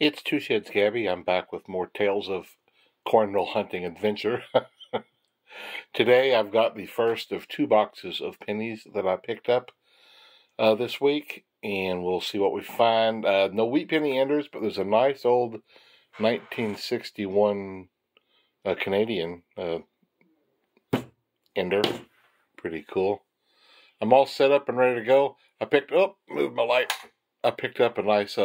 It's Two Sheds Gabby. I'm back with more tales of cornmeal hunting adventure. Today I've got the first of 2 boxes of pennies that I picked up this week, and we'll see what we find. No wheat penny enders, but there's a nice old 1961 Canadian ender. Pretty cool. I'm all set up and ready to go. Move my light. I picked up a nice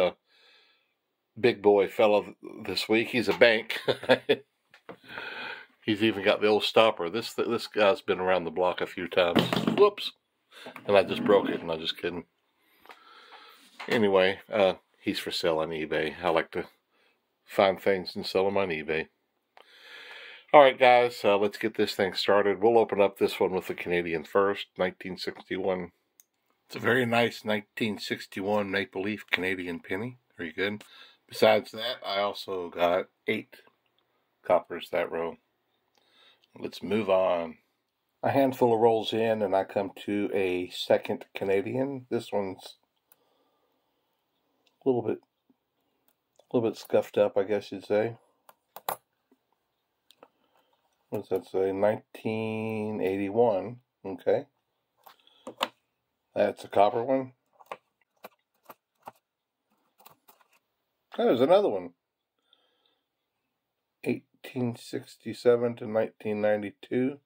big boy fella this week. He's a bank. He's even got the old stopper. This guy's been around the block a few times. Whoops. And I just broke it. I'm just kidding. Anyway, he's for sale on eBay. I like to find things and sell them on eBay. Alright guys, let's get this thing started. We'll open up this one with the Canadian first, 1961. It's a very nice 1961 Maple Leaf Canadian penny. Very good. Besides that, I also got 8 coppers that row. Let's move on. A handful of rolls in, and I come to a second Canadian. This one's a little bit scuffed up, I guess you'd say. What does that say? 1981. Okay. That's a copper one. There's another one. 1867 to 1992.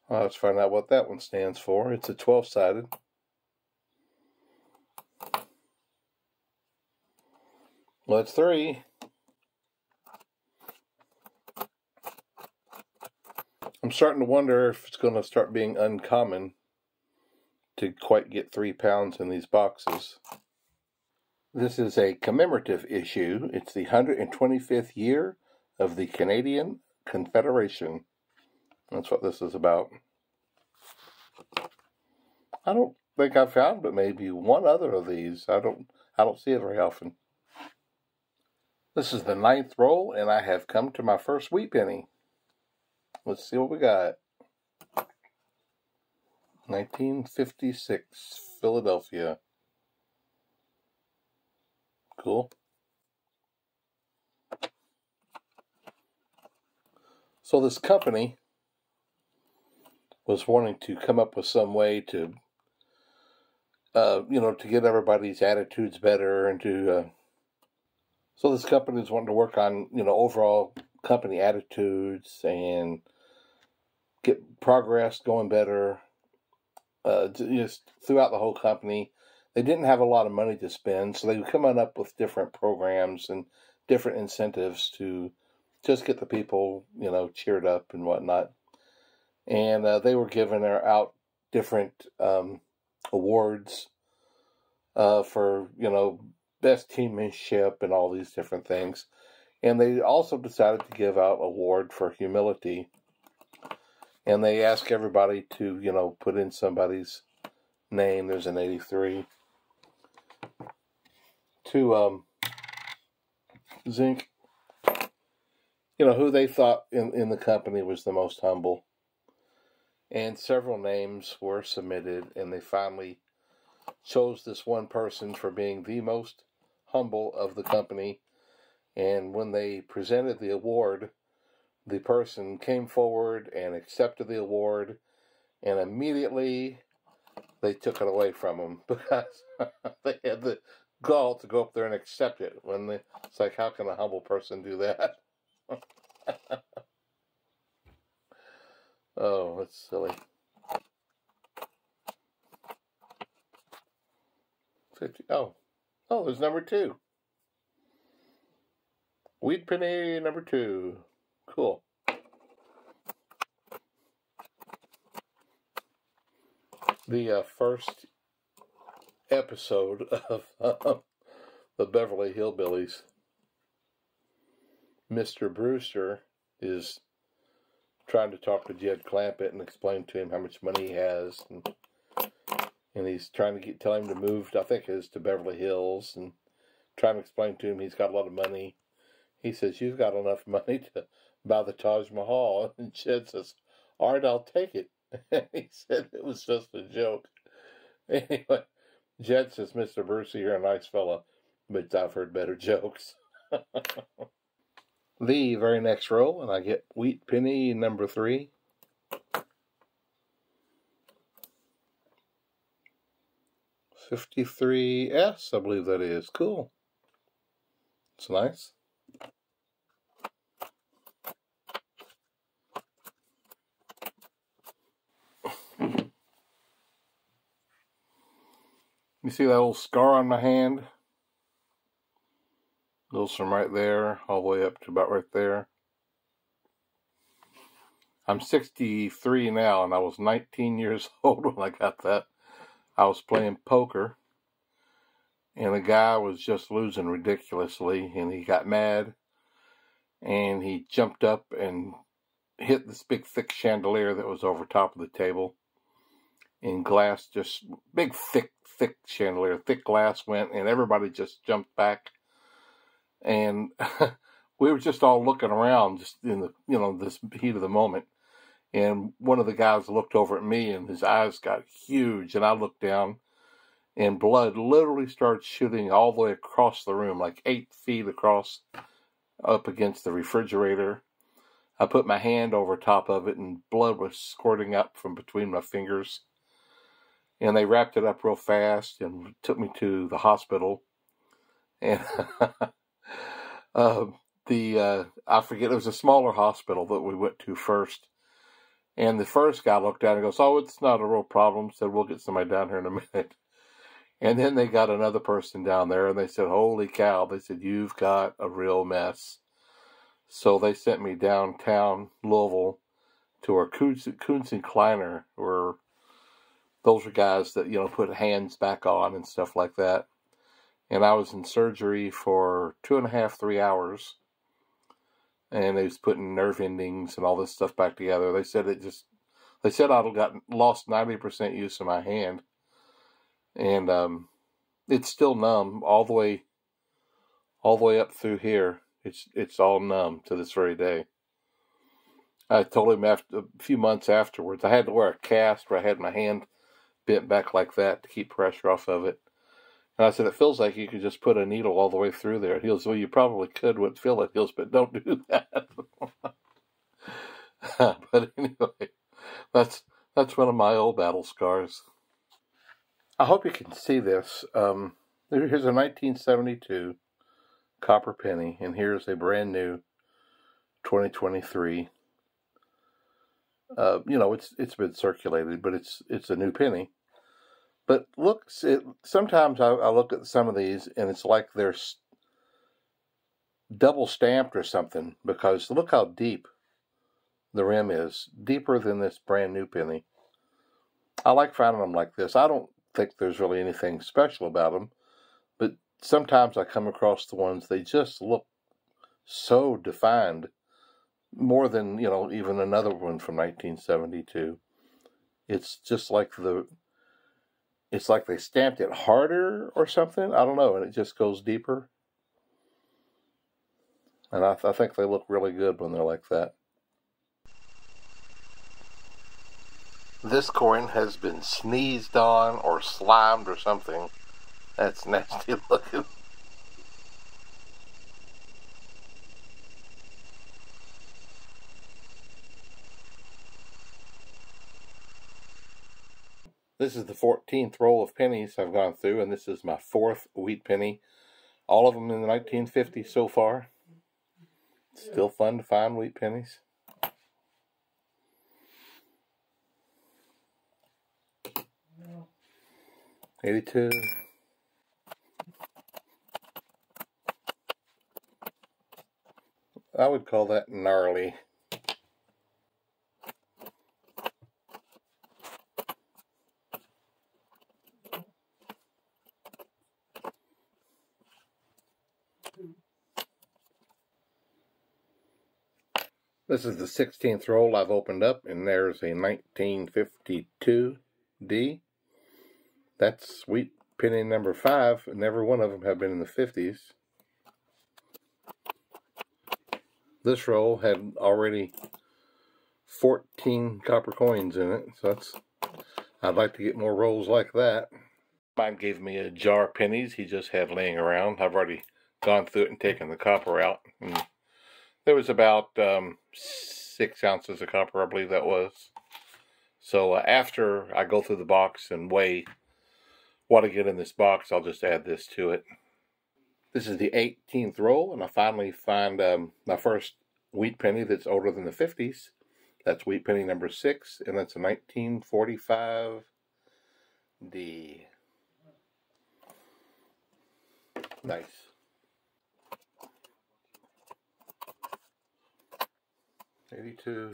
Let's find out what that one stands for. It's a 12-sided. Well, that's 3. I'm starting to wonder if it's going to start being uncommon to quite get 3 pounds in these boxes. This is a commemorative issue. It's the 125th year of the Canadian Confederation. That's what this is about. I don't think I've found but maybe one other of these. I don't see it very often. This is the 9th roll, and I have come to my first wheat penny. Let's see what we got. 1956, Philadelphia. Cool. So this company was wanting to come up with some way to, to get everybody's attitudes better, and to. So this company was wanting to work on, overall company attitudes and get progress going better. Just throughout the whole company. They didn't have a lot of money to spend, so they were coming up with different programs and different incentives to just get the people, cheered up and whatnot. And they were giving out different awards for, best teammanship and all these different things. And they also decided to give out an award for humility. And they asked everybody to, put in somebody's name. There's an 83. To zinc, who they thought in the company was the most humble. And several names were submitted, and they finally chose this one person for being the most humble of the company. And when they presented the award, the person came forward and accepted the award, and immediately they took it away from him because they had the gall to go up there and accept it. It's like, how can a humble person do that? Oh, that's silly. 50. Oh, there's number 2. Wheat penny number 2. Cool. The first episode of the Beverly Hillbillies. Mr. Brewster is trying to talk to Jed Clampett and explain to him how much money he has, and he's trying to tell him to move, I think it is, to Beverly Hills, and trying to explain to him he's got a lot of money. He says, "You've got enough money to buy the Taj Mahal," and Jed says, "All right, I'll take it." He said it was just a joke. Anyway, Jed says, "Mr. Brucey, you're a nice fella. but I've heard better jokes. The very next roll, and I get wheat penny number 3. $53S, I believe that is. Cool. It's nice. You see that little scar on my hand? Goes from right there all the way up to about right there. I'm 63 now, and I was 19 years old when I got that. I was playing poker, and the guy was just losing ridiculously, and he got mad, and he jumped up and hit this big thick chandelier that was over top of the table, and glass, just big thick chandelier, thick glass went, and everybody just jumped back, and we were just all looking around, just in the this heat of the moment. And one of the guys looked over at me, and his eyes got huge, and I looked down, and blood literally started shooting all the way across the room, like 8 feet across, up against the refrigerator. I put my hand over top of it, and blood was squirting up from between my fingers. And they wrapped it up real fast and took me to the hospital. And I forget, it was a smaller hospital that we went to first. And the first guy looked at it and goes, "Oh, it's not a real problem." Said, "We'll get somebody down here in a minute." And then they got another person down there, and they said, "Holy cow." They said, "You've got a real mess." So they sent me downtown Louisville to our Coons and Kleiner, where those are guys that, put hands back on and stuff like that. And I was in surgery for 2.5, 3 hours. And they was putting nerve endings and all this stuff back together. They said I'd lost 90% use of my hand. And it's still numb all the way up through here. It's all numb to this very day. I told him after a few months afterwards, I had to wear a cast where I had my hand bent back like that to keep pressure off of it. And I said, "It feels like you could just put a needle all the way through there." And he goes, "Well, you probably could wouldn't feel it." He goes, "But don't do that." But anyway, that's one of my old battle scars. I hope you can see this. Here's a 1972 copper penny, and here's a brand new 2023. It's been circulated, but it's a new penny. But sometimes I look at some of these, and it's like they're double stamped or something, because look how deep the rim is, deeper than this brand new penny. I like finding them like this. I don't think there's really anything special about them, but sometimes I come across the ones, they just look so defined, more than, even another one from 1972. It's just like it's like they stamped it harder or something. I don't know, and it just goes deeper. And I think they look really good when they're like that. This coin has been sneezed on or slimed or something. That's nasty looking. This is the 14th roll of pennies I've gone through, and this is my 4th wheat penny. All of them in the 1950s so far. Still fun to find wheat pennies. '82. I would call that gnarly. This is the 16th roll I've opened up, and there's a 1952 D. That's wheat penny number 5, and every one of them have been in the 50s. This roll had already 14 copper coins in it, so I'd like to get more rolls like that. Mine gave me a jar of pennies he just had laying around. I've already gone through it and taken the copper out. And there was about 6 ounces of copper, I believe that was. So after I go through the box and weigh what I get in this box, I'll just add this to it. This is the 18th roll, and I finally find my first wheat penny that's older than the 50s. That's wheat penny number 6, and that's a 1945 D. Nice. $82.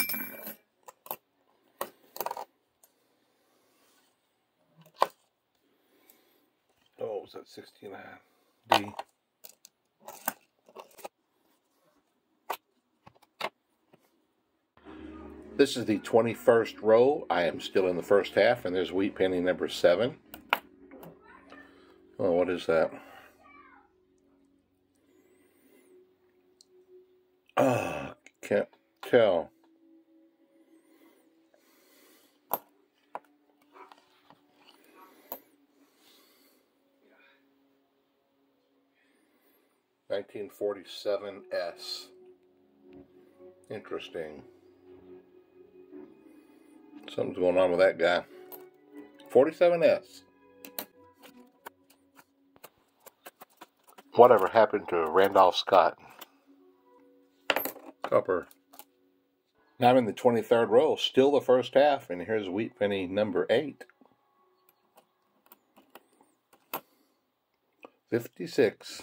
Oh, was that 69? D. This is the 21st row. I am still in the first half, and there's wheat penny number 7. Oh, what is that? Oh, can't tell. $1947S. Interesting. Something's going on with that guy. 47S. Whatever happened to Randolph Scott? Copper. Now I'm in the 23rd row, still the first half, and here's wheat penny number 8. 56.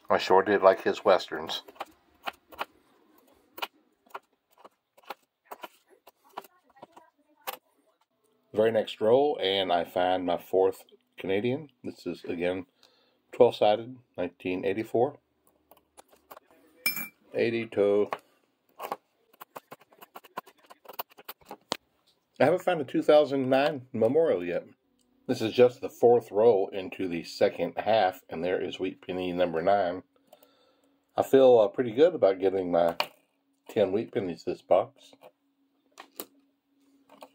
I sure did like his westerns. Very next row, and I find my 4th Canadian. This is, again, 12-sided, 1984. 82. I haven't found a 2009 Memorial yet. This is just the 4th row into the second half, and there is wheat penny number 9. I feel pretty good about getting my 10 wheat pennies this box.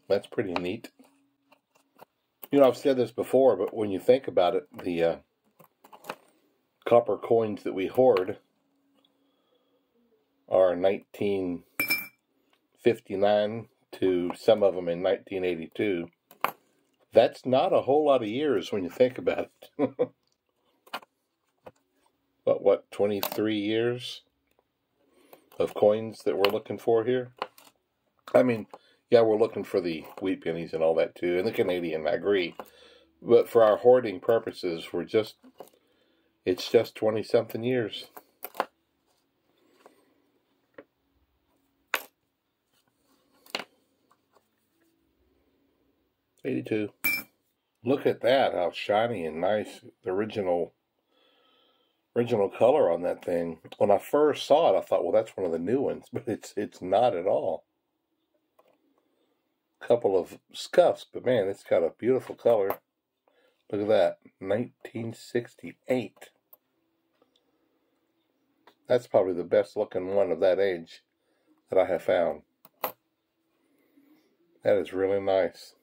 That's pretty neat. You know, I've said this before, but when you think about it, the copper coins that we hoard are 1959 to some of them in 1982. That's not a whole lot of years when you think about it. But what, 23 years of coins that we're looking for here? I mean, yeah, we're looking for the wheat pennies and all that too, and the Canadian, I agree. But for our hoarding purposes, it's just 20-something years. $82. Look at that, how shiny and nice the original color on that thing. When I first saw it, I thought, well, that's one of the new ones, but it's not at all. Couple of scuffs, but man, it's got a beautiful color. Look at that, 1968. That's probably the best looking one of that age that I have found. That is really nice.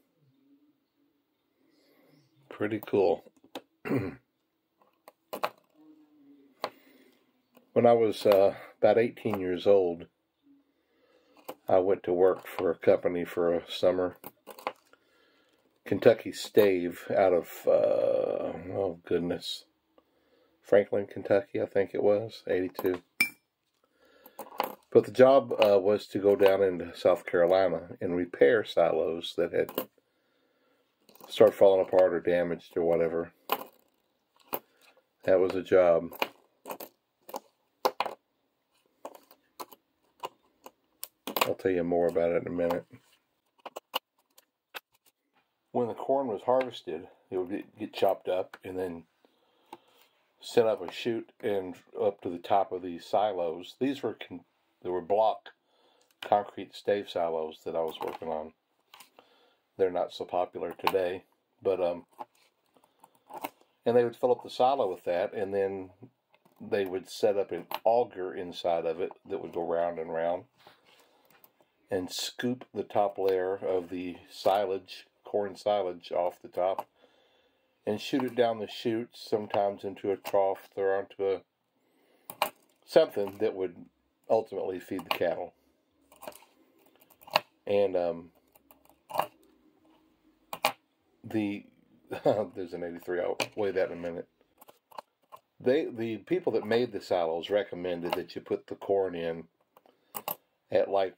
Pretty cool. When I was about 18 years old, I went to work for a company for a summer. Kentucky Stave out of, oh goodness, Franklin, Kentucky, I think it was, 82. But the job was to go down into South Carolina and repair silos that had started falling apart or damaged or whatever. That was a job. I'll tell you more about it in a minute. When the corn was harvested, it would get chopped up and then sent up a chute and up to the top of these silos. They were block concrete stave silos that I was working on. They're not so popular today, but and they would fill up the silo with that, and then they would set up an auger inside of it that would go round and round and scoop the top layer of the silage corn silage off the top and shoot it down the chutes, sometimes into a trough or onto something that would ultimately feed the cattle. And there's an 83. I'll weigh that in a minute. The people that made the silos recommended that you put the corn in at less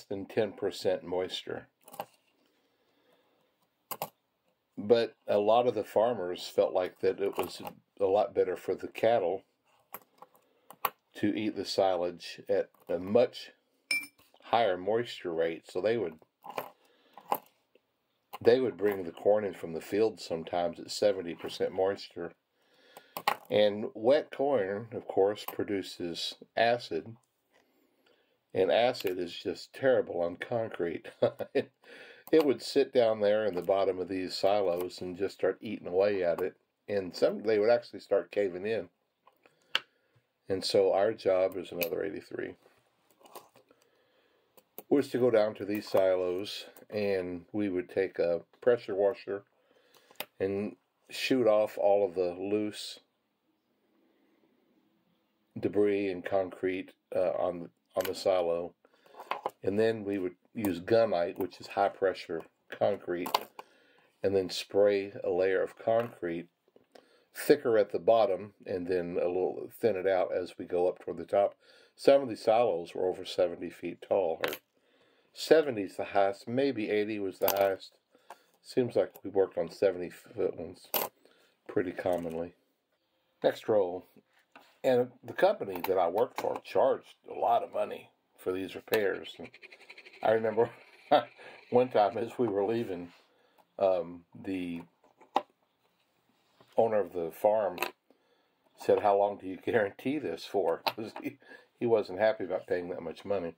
than 10% moisture. But a lot of the farmers felt like that it was a lot better for the cattle to eat the silage at a much higher moisture rate. So they would bring the corn in from the field sometimes at 70% moisture. And wet corn, of course, produces acid. And acid is just terrible on concrete. It would sit down there in the bottom of these silos and just start eating away at it. And they would actually start caving in. And so our job is another 83. Was to go down to these silos, and we would take a pressure washer and shoot off all of the loose debris and concrete on the silo. And then we would use gunite, which is high pressure concrete, and then spray a layer of concrete thicker at the bottom and then a little thin it out as we go up toward the top. Some of these silos were over 70 feet tall, or 70 is the highest, maybe 80 was the highest. Seems like we worked on 70-foot ones pretty commonly. Next row. And the company that I worked for charged a lot of money for these repairs. And I remember one time as we were leaving, the owner of the farm said, "How long do you guarantee this for?" Because he wasn't happy about paying that much money.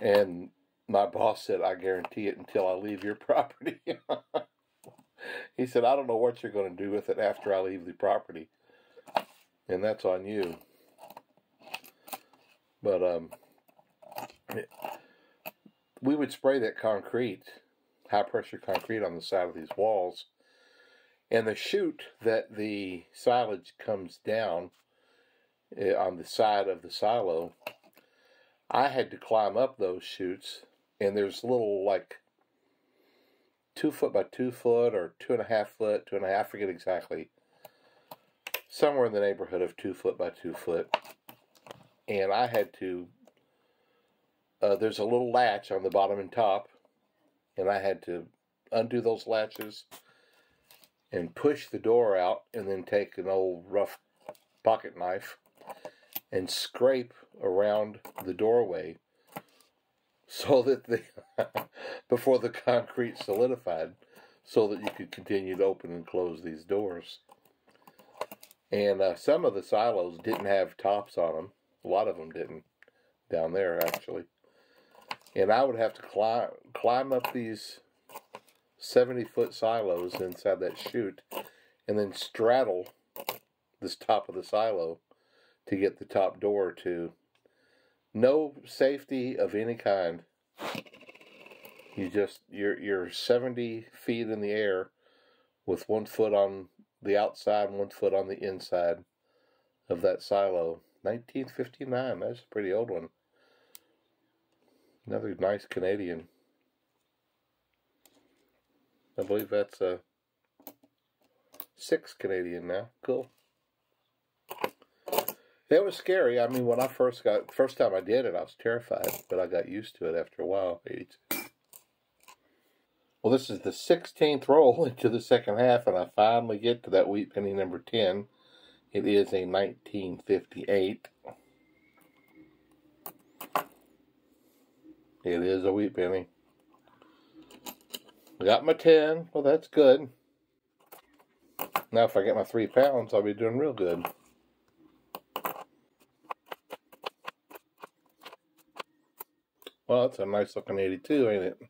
And my boss said, "I guarantee it until I leave your property." He said, "I don't know what you're going to do with it after I leave the property. And that's on you." But we would spray that concrete, high pressure concrete, on the side of these walls. And the chute that the silage comes down on the side of the silo, I had to climb up those chutes. And there's little 2 foot by 2 foot or 2.5 foot, 2.5, I forget exactly. Somewhere in the neighborhood of 2 foot by 2 foot. And I had to, there's a little latch on the bottom and top, and I had to undo those latches and push the door out, and then take an old rough pocket knife and scrape around the doorway so that before the concrete solidified, so that you could continue to open and close these doors. And some of the silos didn't have tops on them. A lot of them didn't, down there actually. And I would have to climb up these 70-foot silos inside that chute, and then straddle this top of the silo to get the top door to. No safety of any kind. You're 70 feet in the air with 1 foot on the outside and 1 foot on the inside of that silo. 1959, that's a pretty old one. Another nice Canadian. I believe that's a 6 Canadian now. Cool. It was scary. I mean, when I first time I did it, I was terrified, but I got used to it after a while. Well, this is the 16th roll into the second half, and I finally get to that wheat penny number 10. It is a 1958. It is a wheat penny. I got my 10. Well, that's good. Now, if I get my 3 pounds, I'll be doing real good. Well, that's a nice looking 82, ain't it?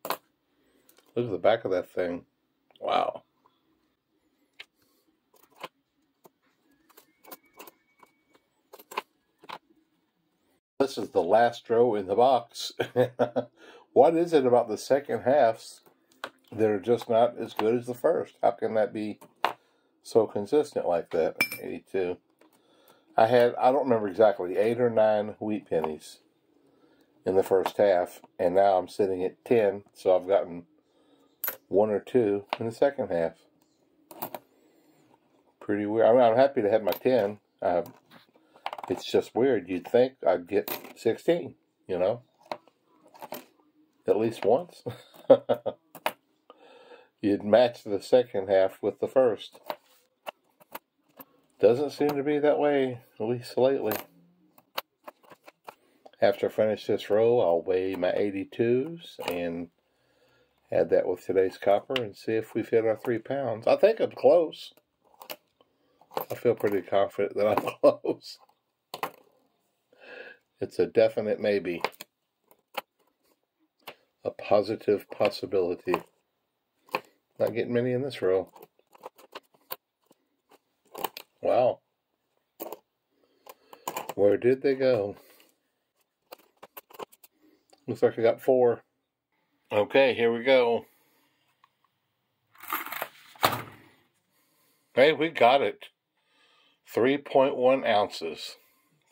Look at the back of that thing. Wow. This is the last row in the box. What is it about the second halves that are just not as good as the first? How can that be so consistent like that? 82. I don't remember exactly, 8 or 9 wheat pennies in the first half, and now I'm sitting at 10, so I've gotten 1 or 2 in the second half. Pretty weird. I mean, I'm happy to have my 10. It's just weird. You'd think I'd get 16, you know? At least once. You'd match the second half with the first. Doesn't seem to be that way, at least lately. After I finish this row, I'll weigh my 82s and add that with today's copper and see if we've hit our 3 pounds. I think I'm close. I feel pretty confident that I'm close. It's a definite maybe. A positive possibility. Not getting many in this row. Wow. Where did they go? Looks like I got 4. Okay, here we go. Hey, we got it. 3.1 ounces.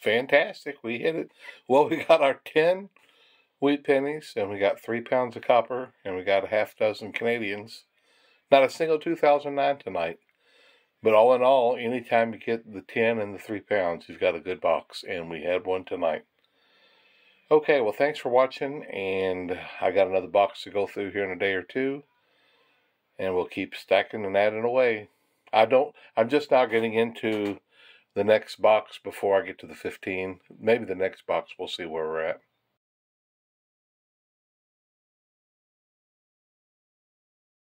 Fantastic. We hit it. Well, we got our 10 wheat pennies, and we got 3 pounds of copper, and we got a half dozen Canadians. Not a single 2009 tonight. But all in all, anytime you get the 10 and the 3 pounds, you've got a good box, and we had one tonight. Okay, well, thanks for watching, and I got another box to go through here in a day or two, and we'll keep stacking and adding away. I'm just now getting into the next box before I get to the 15. Maybe the next box, we'll see where we're at.